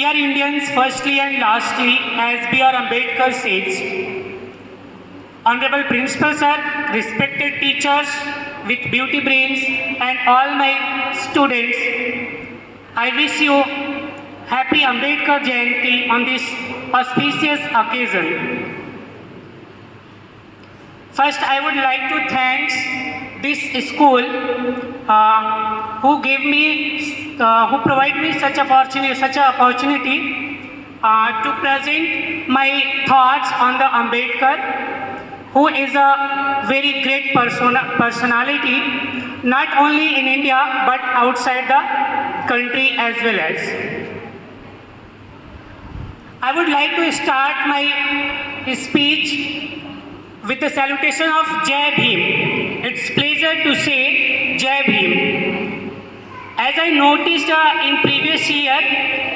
Dear Indians, firstly and lastly, as B.R. Ambedkar says, Honorable Principal Sir, respected teachers with beauty brains, and all my students, I wish you Happy Ambedkar Jayanti on this auspicious occasion. First, I would like to thank this school who provide me such opportunity to present my thoughts on the Ambedkar, who is a very great personality, not only in India but outside the country as well as. I would like to start my speech with the salutation of Jai Bhim. It's pleasure to say Jai Bhim. As I noticed in previous year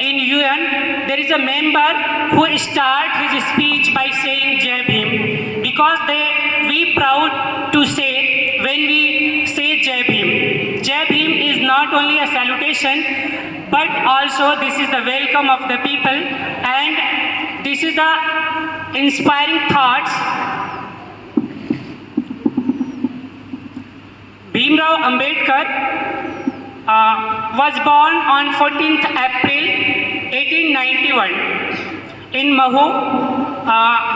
in UN, there is a member who start his speech by saying Jai Bhim, because we proud to say when we say Jai Bhim. Jai Bhim is not only a salutation, but also this is the welcome of the people, and this is the inspiring thoughts. Bhimrao Ambedkar was born on 14th April 1891 in Mahu,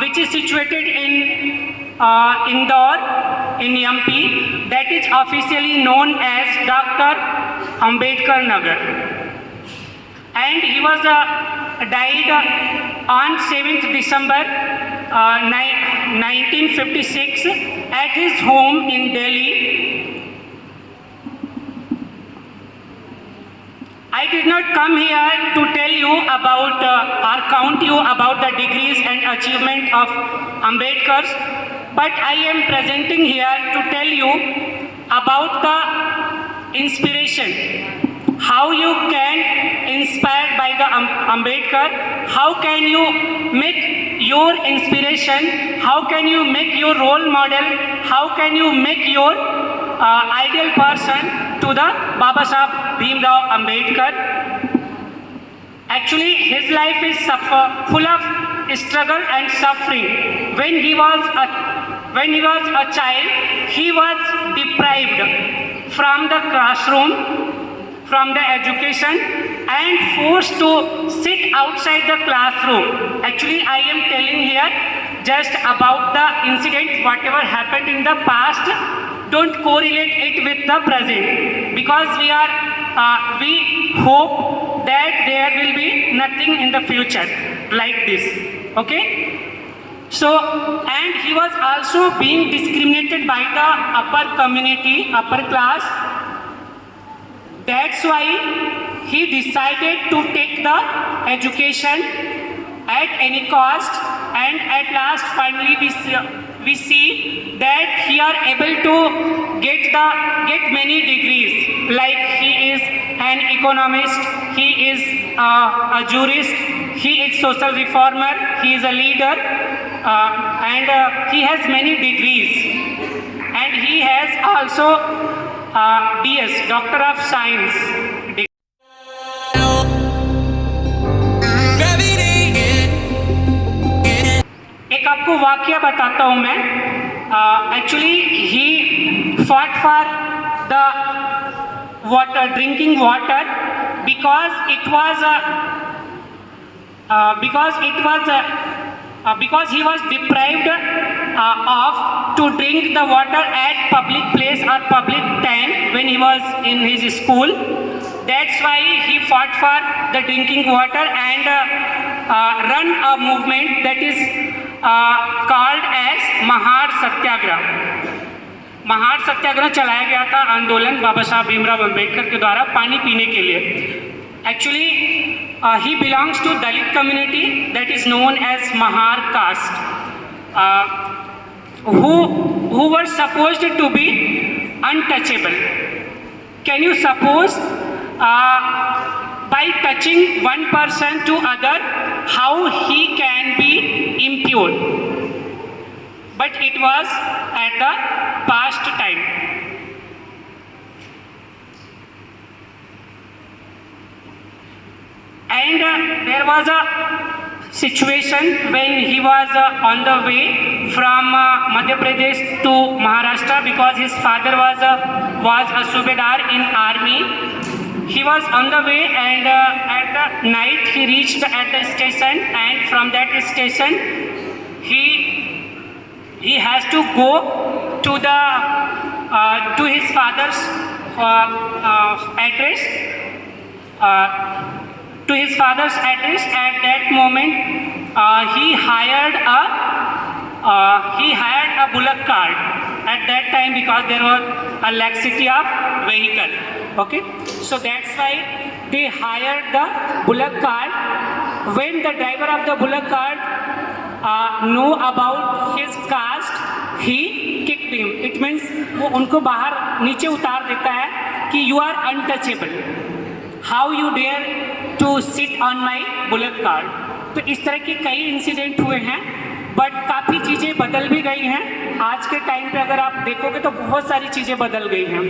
which is situated in Indore in MP, that is officially known as Dr. Ambedkar Nagar. And he was died on 7th December 1956 at his home in Delhi. I did not come here to tell you about or count you about the degrees and achievement of Ambedkar, but I am presenting here to tell you about the inspiration, how you can inspired by the Ambedkar, how can you make your inspiration, how can you make your role model, how can you make your ideal person to the Baba Saheb Bhimrao Ambedkar. Actually, his life is full of struggle and suffering. When he was a child, he was deprived from the classroom, from the education, and forced to sit outside the classroom. Actually, I am telling here just about the incident, whatever happened in the past. Don't correlate it with the present, because we hope that there will be nothing in the future like this. Okay? So, and he was also being discriminated by the upper community, upper class. That's why he decided to take the education at any cost, and at last finally we see that he are able to get many degrees, like he is an economist, he is a jurist, he is social reformer, he is a leader, and he has many degrees, and he has also DS, Doctor of Science. एक आपको वाक्य बताता हूँ मैं. Actually, he fought for the drinking water, because he was deprived of to drink the water at public place or public tank when he was in his school. That's why he fought for the drinking water and run a movement that is called as Mahar Satyagraha. Mahar सत्याग्रह चलाया गया था आंदोलन बाबा साहब भीमराव अम्बेडकर के द्वारा पानी पीने के लिए. Actually, he belongs to Dalit community that is known as Mahar caste, who were supposed to be untouchable. Can you suppose by touching one person to other, how he can be impure? But it was at the past time. And there was a situation when he was on the way from Madhya Pradesh to Maharashtra because his father was a subedar in army. He was on the way and at the night he reached at the station, and from that station he has to go to the to his father's address. To his father's address. At that moment, he hired a bullock cart. At that time, because there was a laxity of vehicle. Okay, so that's why they hired the bullock cart. When the driver of the bullock cart know about his caste, he kicked him. It means वो उनको बाहर नीचे उतार देता है कि you are untouchable. How you dare to sit on my bullock cart? तो इस तरह के कई इंसिडेंट हुए हैं, बट काफ़ी चीज़ें बदल भी गई हैं. आज के टाइम पे अगर आप देखोगे तो बहुत सारी चीज़ें बदल गई हैं.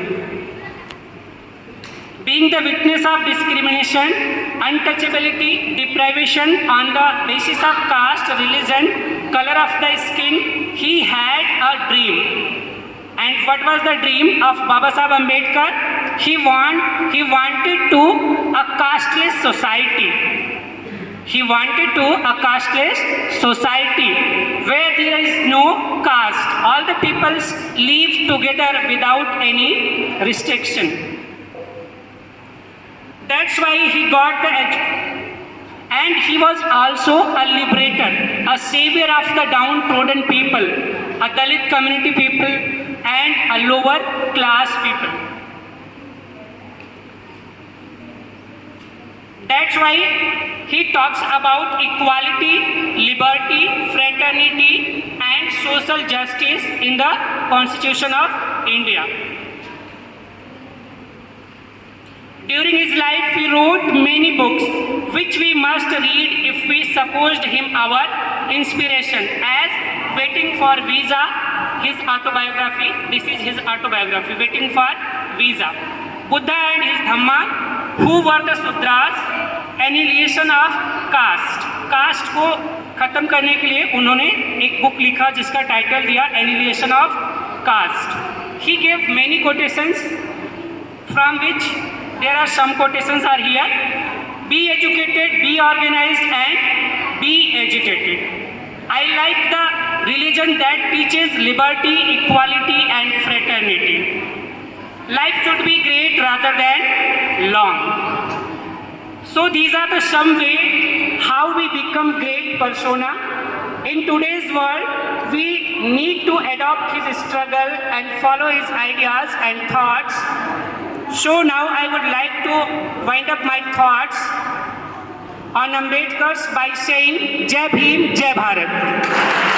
Being the witness of discrimination, untouchability, deprivation on the basis of caste, religion, color of the skin, he had a dream. And what was the dream of Baba Saheb Ambedkar? He wanted to a casteless society. He wanted to a casteless society where there is no caste. All the peoples live together without any restriction. That's why he got the and he was also a liberator, a savior of the downtrodden people, a Dalit community people and a lower class people. That's why he talks about equality, liberty, fraternity and social justice in the Constitution of India. During his life, he wrote many books, which we must read if we supposed him our inspiration. As Waiting for Visa, his autobiography. This is his autobiography, Waiting for Visa. Buddha and his Dhamma, Who were the Sudras, Annihilation of Caste. Caste को खत्म करने के लिए उन्होंने एक book लिखा जिसका title दिया Annihilation of Caste. He gave many quotations, from which there are some quotations are here. Be educated, be organized and be agitated. I like the religion that teaches liberty, equality and fraternity. Life should be great rather than long. So these are the some way how we become great persona. In today's world, we need to adopt his struggle and follow his ideas and thoughts. So now I would like to wind up my thoughts on Ambedkar by saying Jai Bhim, Jai Bharat.